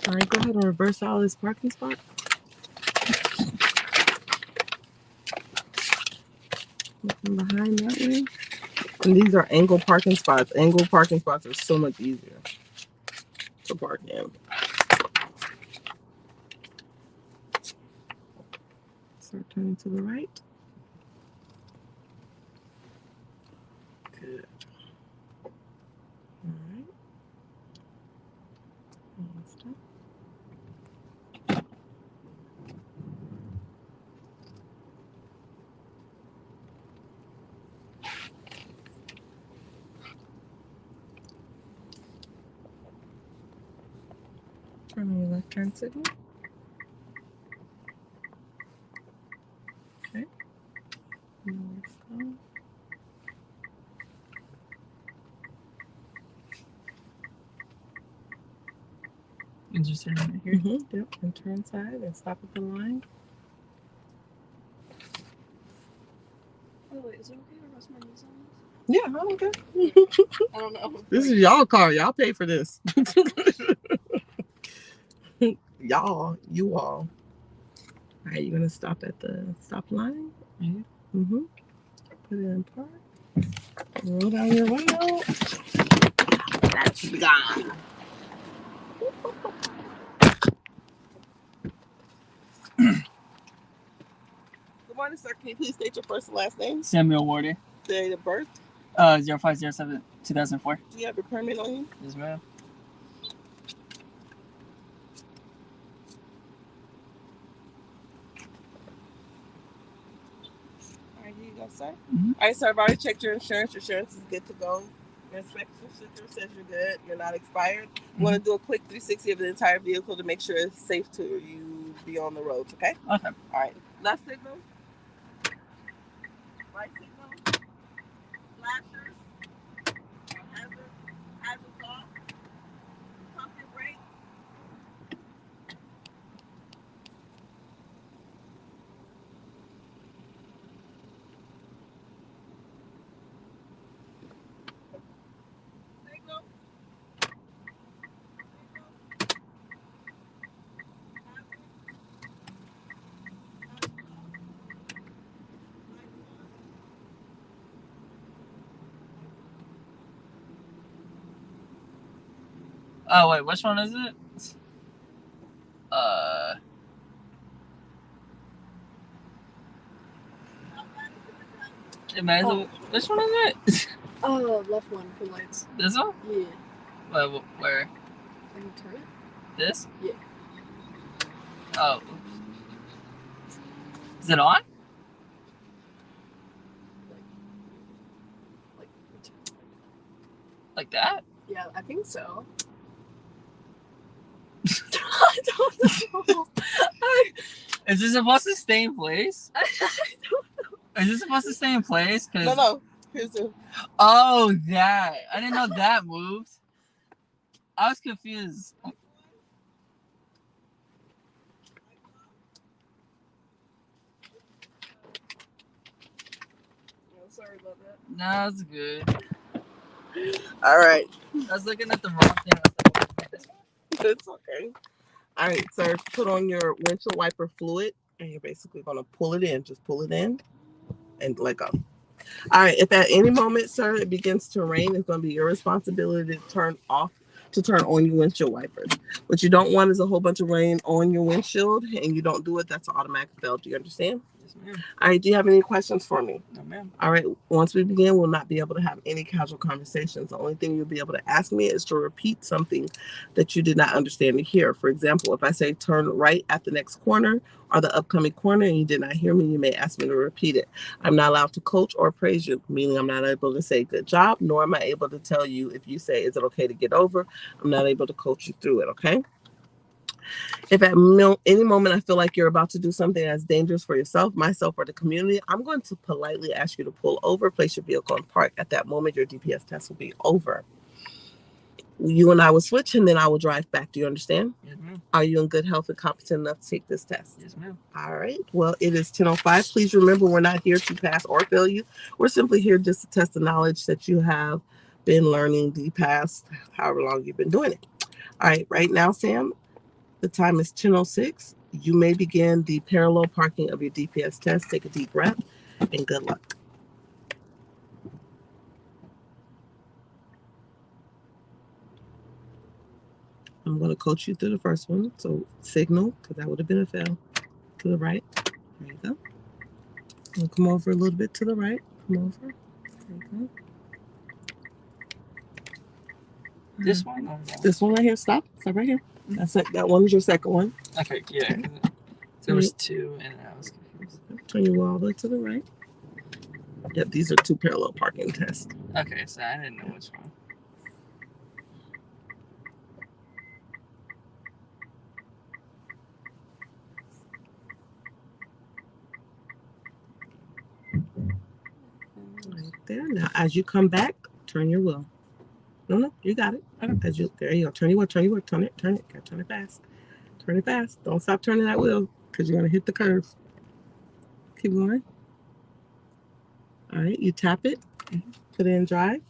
All right, go ahead and reverse out this parking spot. Looking behind that way. And these are angle parking spots. Angle parking spots are so much easier to park in. Start turning to the right. Good. All right. Stop. Turn on your left turn signal. Okay. Let's go. And just turn right here. Yep. And turn side and stop at the line. Oh wait, is it okay to rest my knees on this? Yeah, I don't care. I don't know. This is y'all car. Y'all pay for this. Y'all, you all. All right, you're gonna stop at the stop line. Mm-hmm. Put it in park. Roll down your window. That's gone. Good morning, sir. Can you please state your first and last name? Samuel Warder. Date of birth? 0507-2004. Do you have your permit on you? Yes, ma'am. All right, here you go, sir. Mm-hmm. All right, sir. I've already checked your insurance. Your insurance is good to go. Your inspection sticker says you're good. You're not expired. You want to do a quick 360 of the entire vehicle to make sure it's safe to you be on the roads, okay? Okay. All right. Left signal. Right signal. Flashers. Hazards off. Pump your brakes. Signal. Oh, wait, which one is it? Which one is it? Left one for lights. This one? Yeah. Where? Can you turn it? This? Yeah. Oh, oops. Is it on? Like that? Yeah, I think so. I don't know. Is this supposed to stay in place? I don't know. Is this supposed to stay in place? No. Here's the. Oh, that. I didn't know that moved. I was confused. Oh, sorry about that. No, that's good. All right. I was looking at the wrong thing. It's okay. All right, sir. Put on your windshield wiper fluid, and you're basically going to pull it in. Just pull it in and let go. All right. If at any moment, sir, it begins to rain, it's going to be your responsibility to turn on your windshield wipers. What you don't want is a whole bunch of rain on your windshield, and you don't do it. That's an automatic fail. Do you understand? Yes, ma'am. All right. Do you have any questions for me? No, ma'am. All right. Once we begin, we'll not be able to have any casual conversations. The only thing you'll be able to ask me is to repeat something that you did not understand or hear. For example, if I say turn right at the next corner or the upcoming corner and you did not hear me, you may ask me to repeat it. I'm not allowed to coach or praise you, meaning I'm not able to say good job, nor am I able to tell you if you say, is it okay to get over? I'm not able to coach you through it, okay? If at any moment I feel like you're about to do something that's dangerous for yourself, myself, or the community, I'm going to politely ask you to pull over, place your vehicle in park. At that moment, your DPS test will be over. You and I will switch, and then I will drive back. Do you understand? Yes, ma'am. Are you in good health and competent enough to take this test? Yes, ma'am. All right. Well, it is 10:05. Please remember, we're not here to pass or fail you. We're simply here just to test the knowledge that you have been learning the past however long you've been doing it. All right. Right now, Sam, The time is 10:06. You may begin the parallel parking of your DPS test. Take a deep breath and good luck. I'm going to coach you through the first one. So signal, because that would have been a fail. To the right. There you go. And come over a little bit to the right. Come over. There you go. This one? Or no? This one right here. Stop. Stop right here. That's it. That one is your second one. Okay, yeah. There was two, and I was confused. Turn your wheel all the way to the right. Yep, these are two parallel parking tests. Okay, so I didn't know which one. Right there. Now, as you come back, turn your wheel. No, you got it. As you, there you go. Turn your wheel. Turn your wheel. Turn it. Turn it. Gotta turn it fast. Turn it fast. Don't stop turning that wheel because you're gonna hit the curve. Keep going. All right. You tap it. Put it in drive.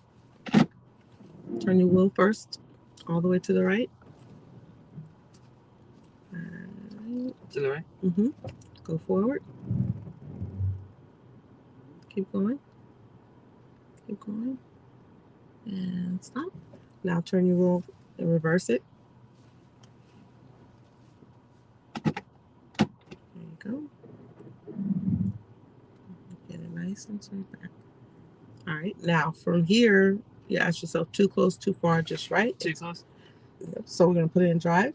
Turn your wheel first, all the way to the right. To the right? Mm-hmm. Go forward. Keep going. Keep going. And stop. Now turn your wheel and reverse it. There you go. Get it nice and straight back. All right. Now from here, you ask yourself too close, too far, just right. Too close? Yep. So we're going to put it in drive.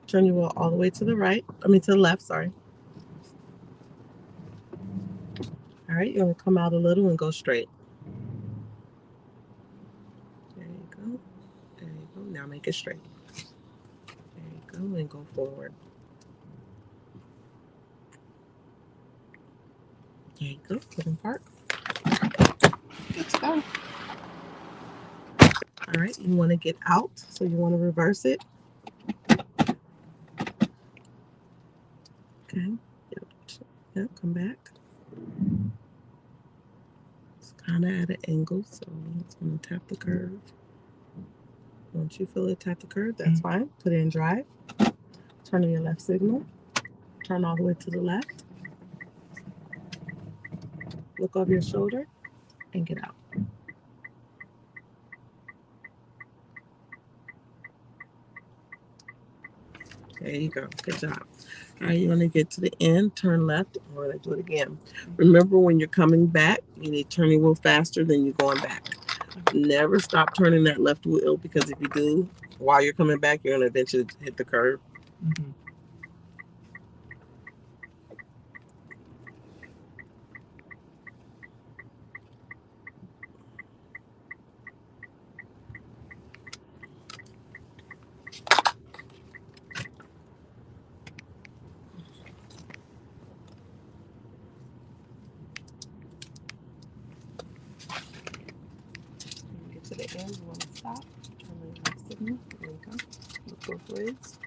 Turn your wheel all the way to the right. To the left, sorry. All right. You're going to come out a little and go straight. There you go. There you go. Now make it straight. There you go. And go forward. There you go. Put in park. Let's go. All right. You want to get out. So you want to reverse it. Okay. Yep. Come back. It's kind of at an angle. So it's going to tap the curve. Once you feel it tap the curve, that's fine. Put it in drive. Turn on your left signal. Turn all the way to the left. Look over your shoulder and get out. There you go. Good job. All right, you want to get to the end, turn left. We're going to do it again. Remember, when you're coming back, you need to turn your wheel faster than you're going back. Never stop turning that left wheel, because if you do, while you're coming back, you're going to eventually hit the curve. Mm-hmm. Get to the end, you want to stop. Turn on your left signal. There you go. Look both ways.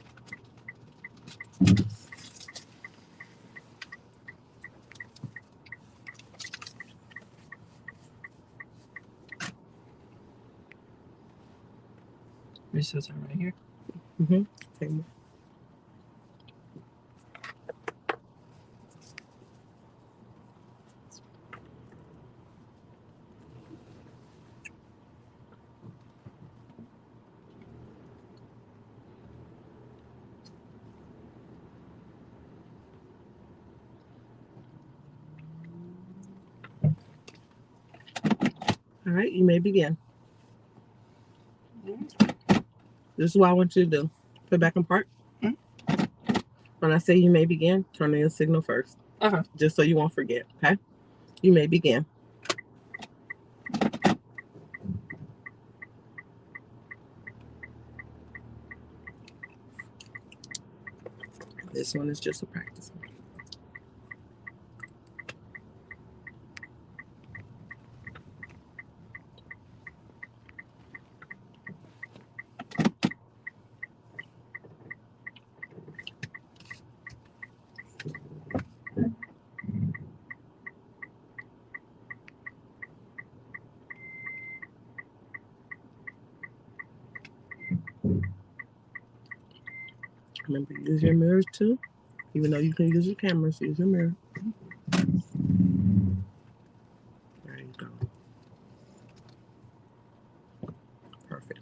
We still turn right here? Mm-hmm. Take more. All right, you may begin. This is what I want you to do. Put back in park. When I say you may begin, turn on your signal first. Okay. Just so you won't forget, okay? You may begin. This one is just a practice one. Remember, use your mirrors too. Even though you can use your cameras, use your mirror. There you go. Perfect.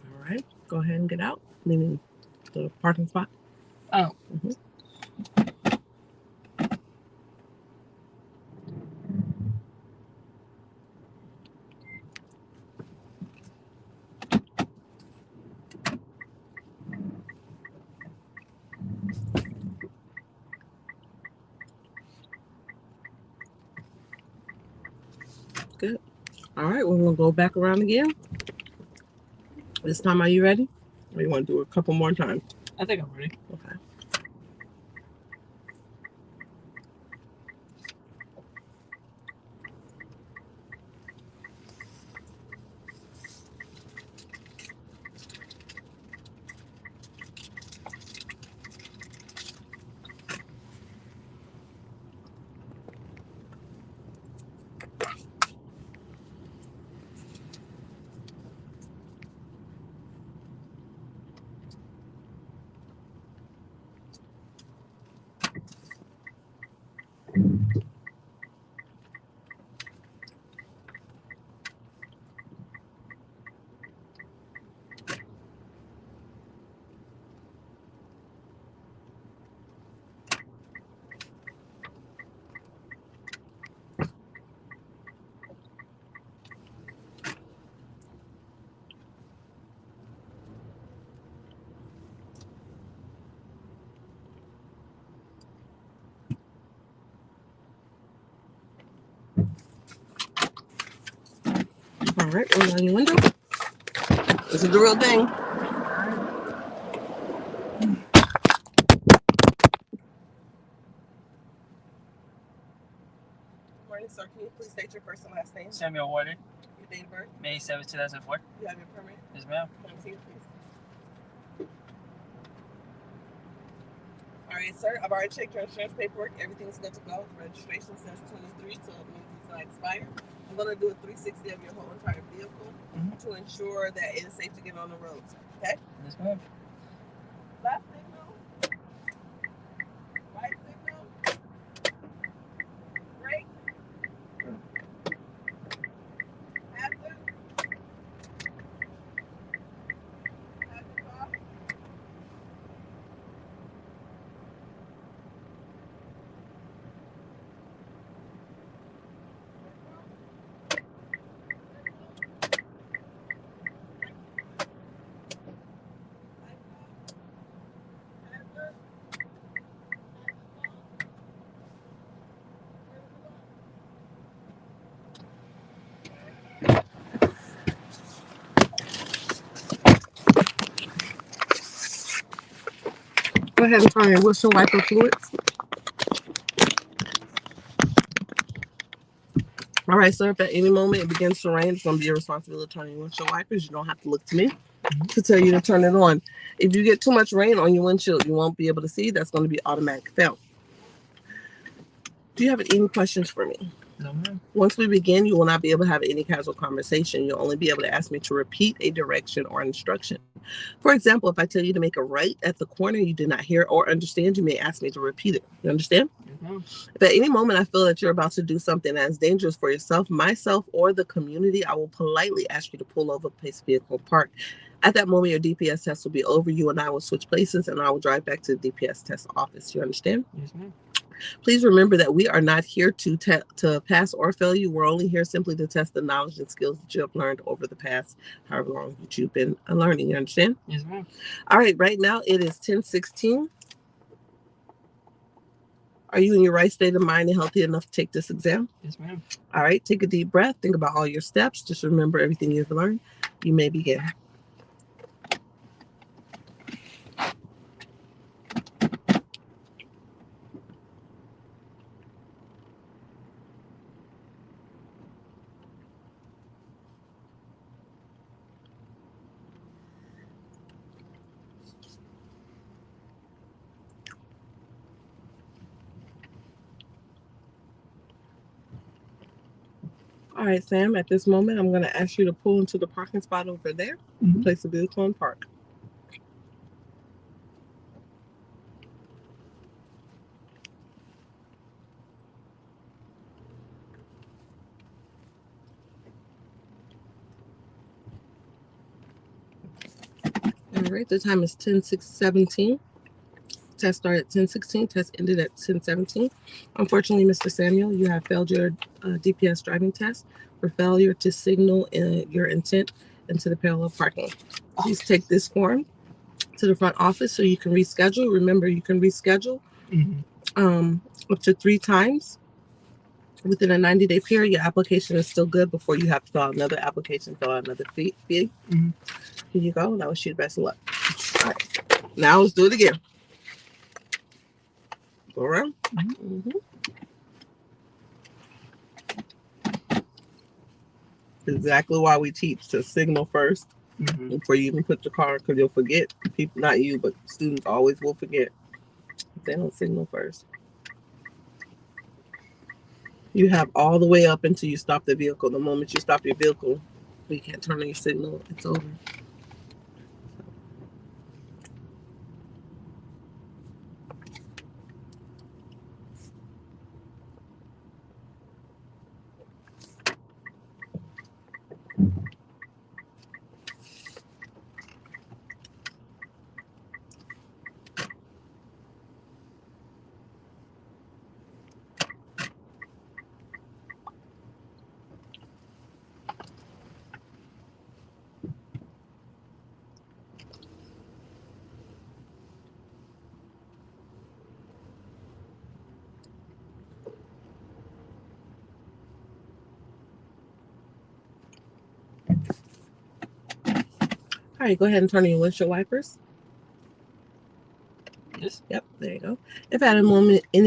All right, go ahead and get out, meaning the parking spot. Oh. Mm-hmm. Good. All right, we're going to go back around again. This time, are you ready? Or you want to do it a couple more times? I think I'm ready. Okay. All right, roll down your window. This is the real thing. Good morning, sir. Can you please state your first and last name? Samuel Warden, Your date of birth? May 7th, 2004. You have your permit? Yes, ma'am. Can I see it, please? All right, sir. I've already checked your insurance paperwork. Everything's good to go. Registration says 23, so it means it's not expired. I'm going to do a 360 of your whole entire vehicle to ensure that it is safe to get on the roads. Okay? Yes, ma'am. Left signal. Right signal. Brake. Hazard. Hazard off. Go ahead and turn your windshield wiper fluids. All right, sir. If at any moment it begins to rain, it's going to be your responsibility to turn your windshield wipers. You don't have to look to me to tell you to turn it on. If you get too much rain on your windshield, you won't be able to see. That's going to be automatic fail. Do you have any questions for me? No, ma'am. Once we begin, you will not be able to have any casual conversation. You'll only be able to ask me to repeat a direction or instruction. For example, if I tell you to make a right at the corner you did not hear or understand, you may ask me to repeat it. You understand? Mm-hmm. If at any moment I feel that you're about to do something that is dangerous for yourself, myself, or the community, I will politely ask you to pull over, place vehicle, park. At that moment, your DPS test will be over. You and I will switch places, and I will drive back to the DPS test office. You understand? Yes, ma'am. Please remember that we are not here to pass or fail you. We're only here simply to test the knowledge and skills that you have learned over the past however long that you've been learning. You understand? Yes, ma'am. All right, right now it is 10:16. Are you in your right state of mind and healthy enough to take this exam? Yes, ma'am. All right, take a deep breath. Think about all your steps. Just remember everything you've learned. You may begin. All right, Sam, at this moment, I'm going to ask you to pull into the parking spot over there. Mhm. Place the vehicle in park. All right, the time is 10:17. Test started at 10:16. Test ended at 10:17. Unfortunately, Mr. Samuel, you have failed your DPS driving test for failure to signal your intent into the parallel parking. Please take this form to the front office so you can reschedule. Remember, you can reschedule up to 3 times within a 90-day period. Your application is still good before you have to fill out another application, fill out another fee. Here you go. And I wish you the best of luck. All right. Now let's do it again. Go around. Exactly why we teach to signal first before you even put your car, because you'll forget. People, not you, but students always will forget if they don't signal first. You have all the way up until you stop the vehicle. The moment you stop your vehicle, you can't turn on your signal. It's over. All right, go ahead and turn on your windshield wipers. Yes. Yep, there you go. If at any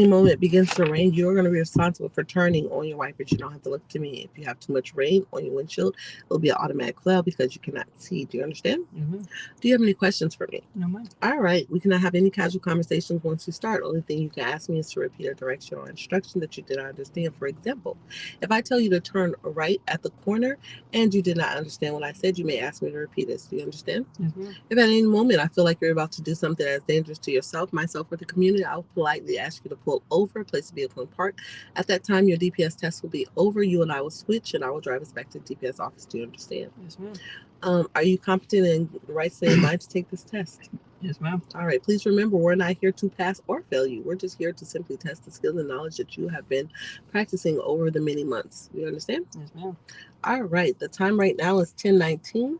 moment it begins to rain, you're going to be responsible for turning on your wipers. You don't have to look to me. If you have too much rain on your windshield, it'll be an automatic cloud because you cannot see. Do you understand? Do you have any questions for me? No, ma'am. All right. We cannot have any casual conversations once we start. Only thing you can ask me is to repeat a direction or instruction that you did not understand. For example, if I tell you to turn right at the corner and you did not understand what I said, you may ask me to repeat it. Do you understand? Yes, ma'am. If at any moment I feel like you're about to do something that's dangerous to yourself, myself, or the community, I'll politely ask you to pull over, place the vehicle in park. At that time, your DPS test will be over. You and I will switch, and I will drive us back to the DPS office. Do you understand? Yes, ma'am. Are you competent and the right state of mind to take this test? Yes, ma'am. All right. Please remember, we're not here to pass or fail you. We're just here to simply test the skills and knowledge that you have been practicing over the many months. You understand? Yes, ma'am. All right. The time right now is 10:19.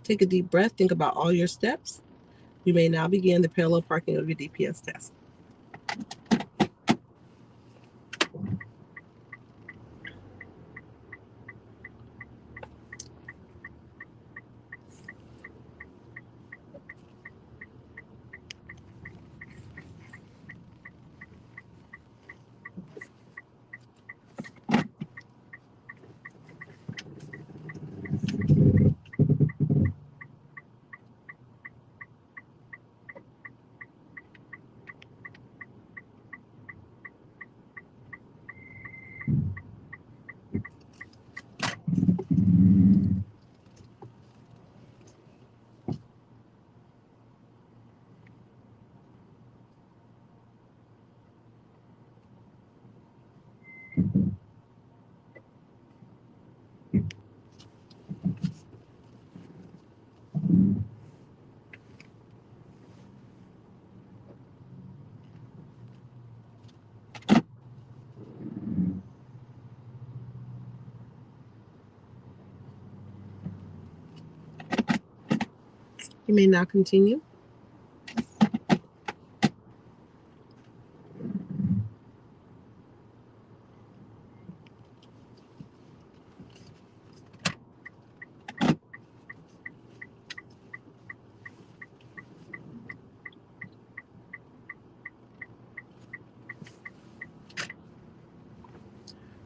Take a deep breath. Think about all your steps. You may now begin the parallel parking of your DPS test. You may now continue.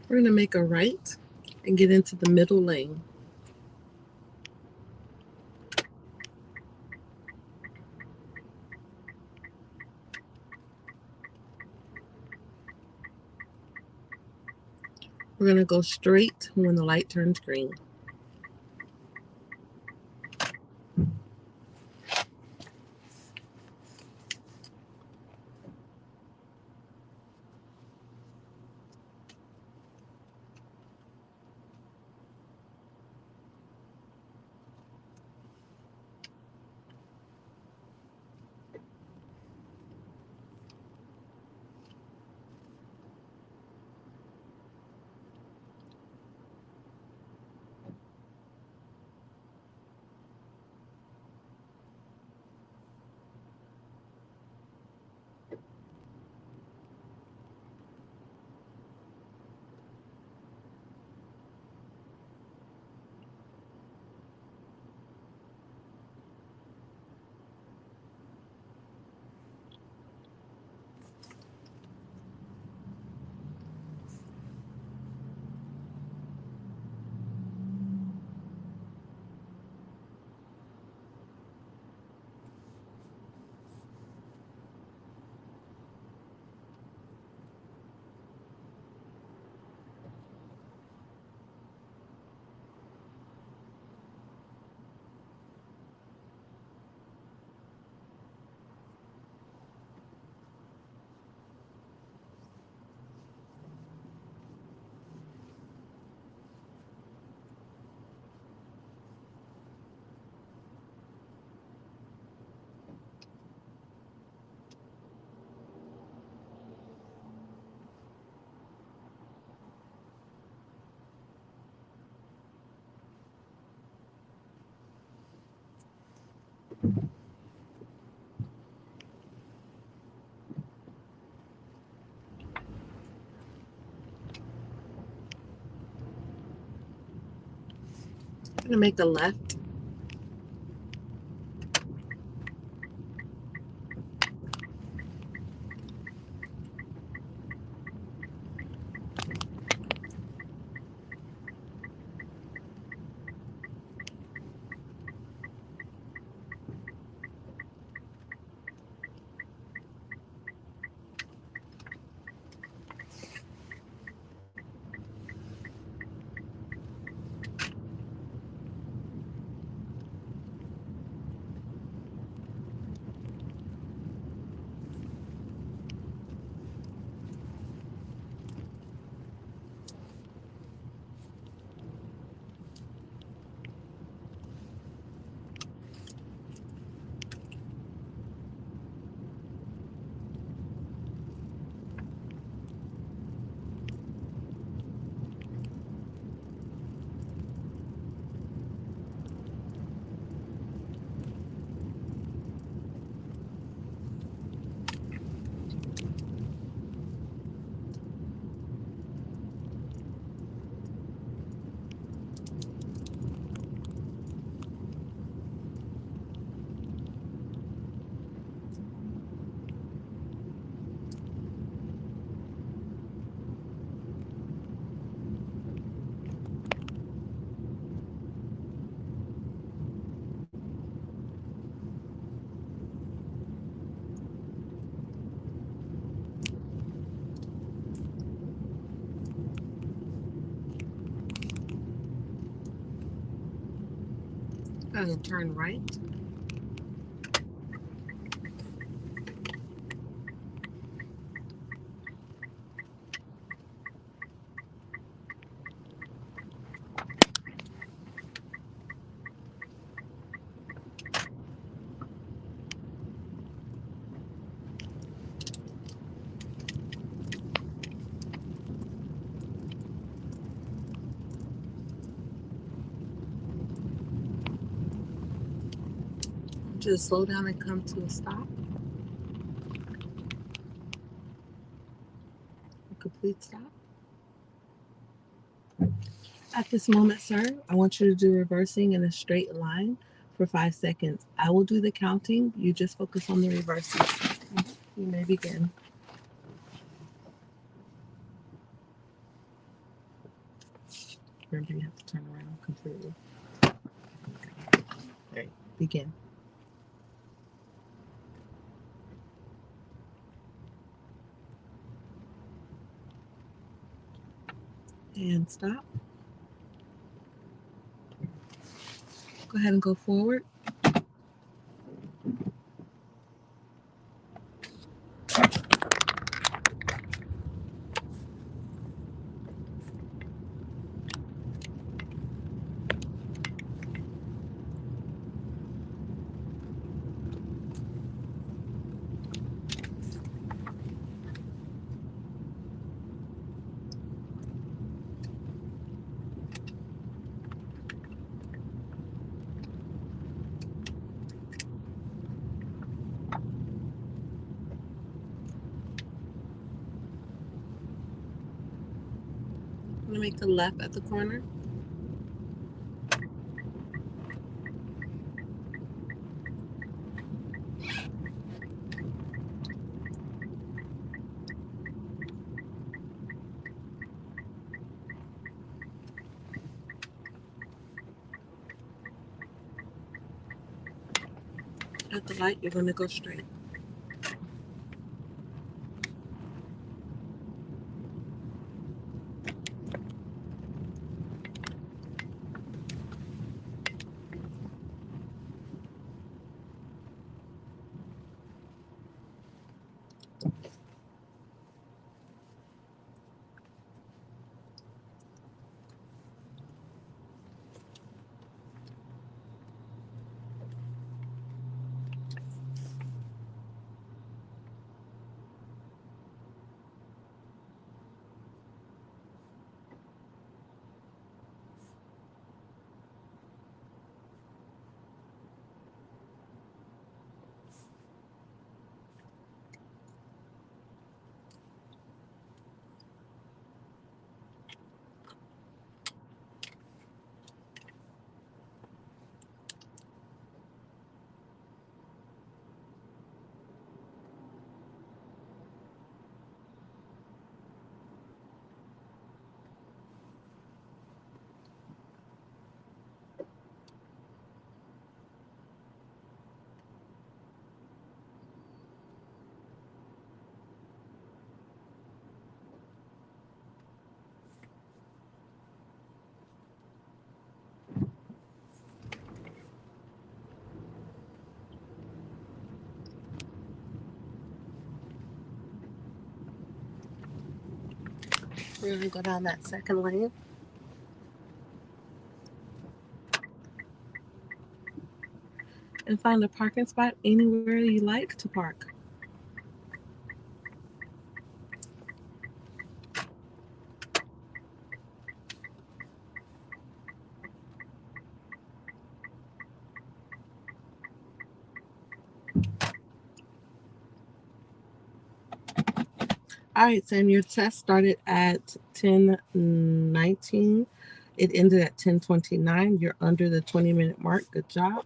We're going to make a right and get into the middle lane. We're going to go straight when the light turns green. I'm going to make a left. I'm going to turn right. Just slow down and come to a stop. A complete stop. At this moment, sir, I want you to do reversing in a straight line for 5 seconds. I will do the counting. You just focus on the reversing. You may begin. Remember, you have to turn around completely. Okay. All right, begin. And stop. Go ahead and go forward. I'm going to make the left at the corner. At the light, you're going to go straight. We're going to go down that second lane. And find a parking spot anywhere you like to park. All right, Sam, your test started at 10:19. It ended at 10:29. You're under the 20-minute mark. Good job.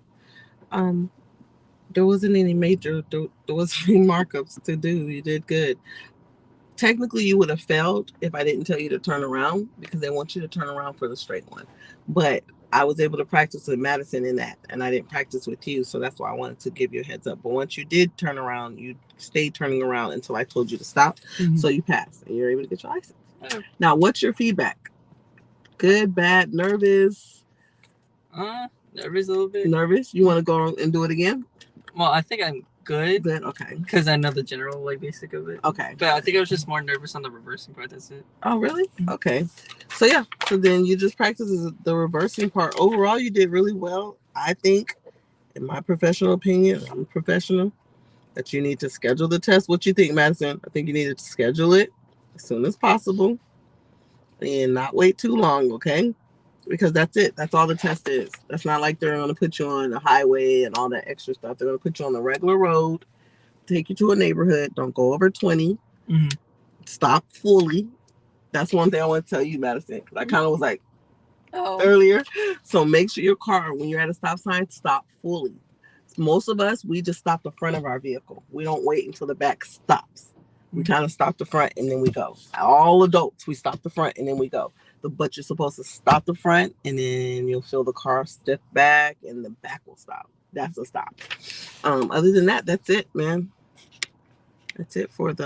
There wasn't any major, there wasn't any markups to do. You did good. Technically, you would have failed if I didn't tell you to turn around because they want you to turn around for the straight one. But I was able to practice with Madison in that, and I didn't practice with you, so that's why I wanted to give you a heads up. But once you did turn around, you stayed turning around until I told you to stop, so you passed, and you're able to get your license. Oh. Now, what's your feedback? Good, bad, nervous? Nervous a little bit. Nervous? You want to go and do it again? Well, I think I'm good. Good, okay. Because I know the general basic of it. Okay. But I think I was just more nervous on the reversing part. That's it. Oh, really? Okay. So, yeah. So then you just practice the reversing part. Overall, you did really well. I think, in my professional opinion, I'm a professional, that you need to schedule the test. What you think, Madison? I think you need to schedule it as soon as possible and not wait too long, okay? Because that's it. That's all the test is. That's not like they're going to put you on the highway and all that extra stuff. They're going to put you on the regular road, take you to a neighborhood. Don't go over 20. Mm-hmm. Stop fully. That's one thing I want to tell you, Madison. I kind of was like earlier. So make sure your car, when you're at a stop sign, stop fully. Most of us, we just stop the front of our vehicle. We don't wait until the back stops. We kind of stop the front and then we go. All adults, we stop the front and then we go. But you're supposed to stop the front and then you'll feel the car step back and the back will stop. That's a stop. Other than that, that's it, man. That's it for the